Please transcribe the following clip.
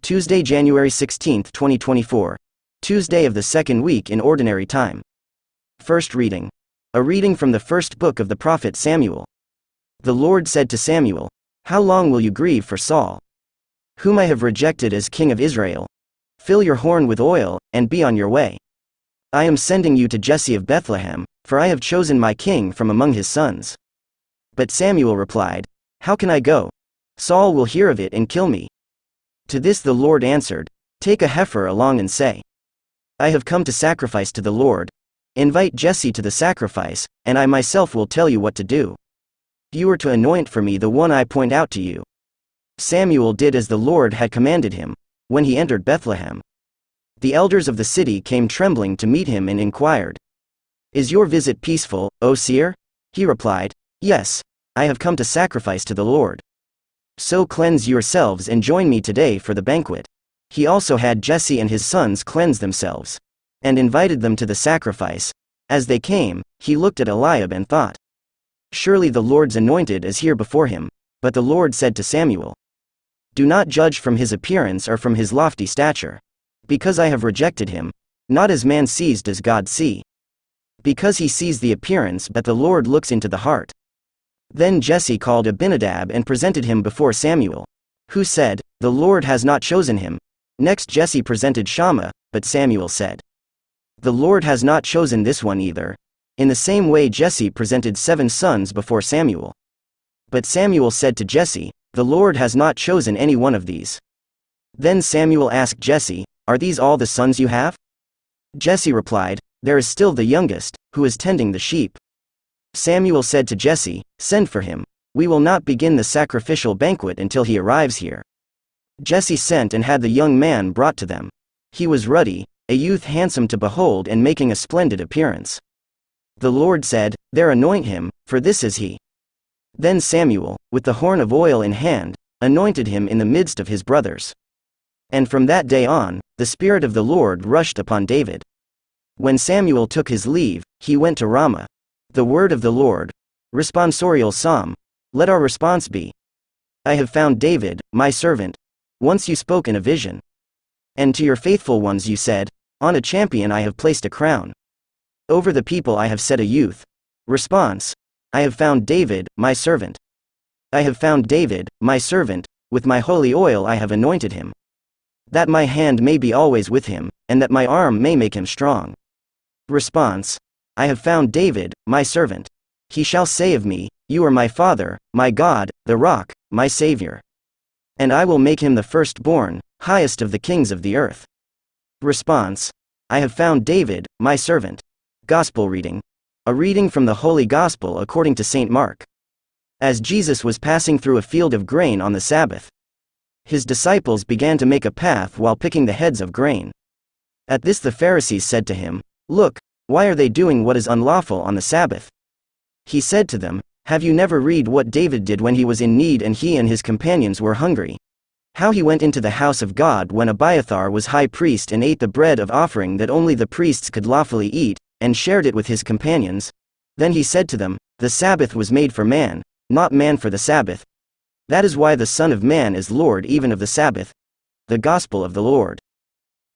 Tuesday, January 16, 2024. Tuesday of the second week in Ordinary Time. First reading. A reading from the first book of the prophet Samuel. The Lord said to Samuel, "How long will you grieve for Saul, whom I have rejected as king of Israel? Fill your horn with oil, and be on your way. I am sending you to Jesse of Bethlehem, for I have chosen my king from among his sons." But Samuel replied, "How can I go? Saul will hear of it and kill me." To this the Lord answered, "Take a heifer along and say, I have come to sacrifice to the Lord. Invite Jesse to the sacrifice, and I myself will tell you what to do. You are to anoint for me the one I point out to you." Samuel did as the Lord had commanded him. When he entered Bethlehem, the elders of the city came trembling to meet him and inquired, "Is your visit peaceful, O seer?" He replied, "Yes, I have come to sacrifice to the Lord. So cleanse yourselves and join me today for the banquet." He also had Jesse and his sons cleanse themselves, and invited them to the sacrifice. As they came, he looked at Eliab and thought, "Surely the Lord's anointed is here before him." But the Lord said to Samuel, "Do not judge from his appearance or from his lofty stature. Because I have rejected him, not as man sees does God see. Because he sees the appearance but the Lord looks into the heart." Then Jesse called Abinadab and presented him before Samuel, who said, "The Lord has not chosen him." Next Jesse presented Shammah, but Samuel said, "The Lord has not chosen this one either." In the same way Jesse presented 7 sons before Samuel. But Samuel said to Jesse, "The Lord has not chosen any one of these." Then Samuel asked Jesse, "Are these all the sons you have?" Jesse replied, "There is still the youngest, who is tending the sheep." Samuel said to Jesse, "Send for him. We will not begin the sacrificial banquet until he arrives here." Jesse sent and had the young man brought to them. He was ruddy, a youth handsome to behold and making a splendid appearance. The Lord said, "There anoint him, for this is he." Then Samuel, with the horn of oil in hand, anointed him in the midst of his brothers. And from that day on, the Spirit of the Lord rushed upon David. When Samuel took his leave, he went to Ramah. The word of the Lord. Responsorial Psalm. Let our response be, "I have found David, my servant. Once you spoke in a vision. And to your faithful ones you said, On a champion I have placed a crown. Over the people I have set a youth." Response. I have found David, my servant. I have found David, my servant, with my holy oil I have anointed him. That my hand may be always with him, and that my arm may make him strong. Response. I have found David, my servant. He shall say of me, You are my Father, my God, the Rock, my Savior. And I will make him the firstborn, highest of the kings of the earth. Response. I have found David, my servant. Gospel reading. A reading from the Holy Gospel according to St. Mark. As Jesus was passing through a field of grain on the Sabbath, his disciples began to make a path while picking the heads of grain. At this the Pharisees said to him, "Look, why are they doing what is unlawful on the Sabbath?" He said to them, "Have you never read what David did when he was in need and he and his companions were hungry? How he went into the house of God when Abiathar was high priest and ate the bread of offering that only the priests could lawfully eat, and shared it with his companions? Then he said to them, The Sabbath was made for man, not man for the Sabbath. That is why the Son of Man is Lord even of the Sabbath." The Gospel of the Lord.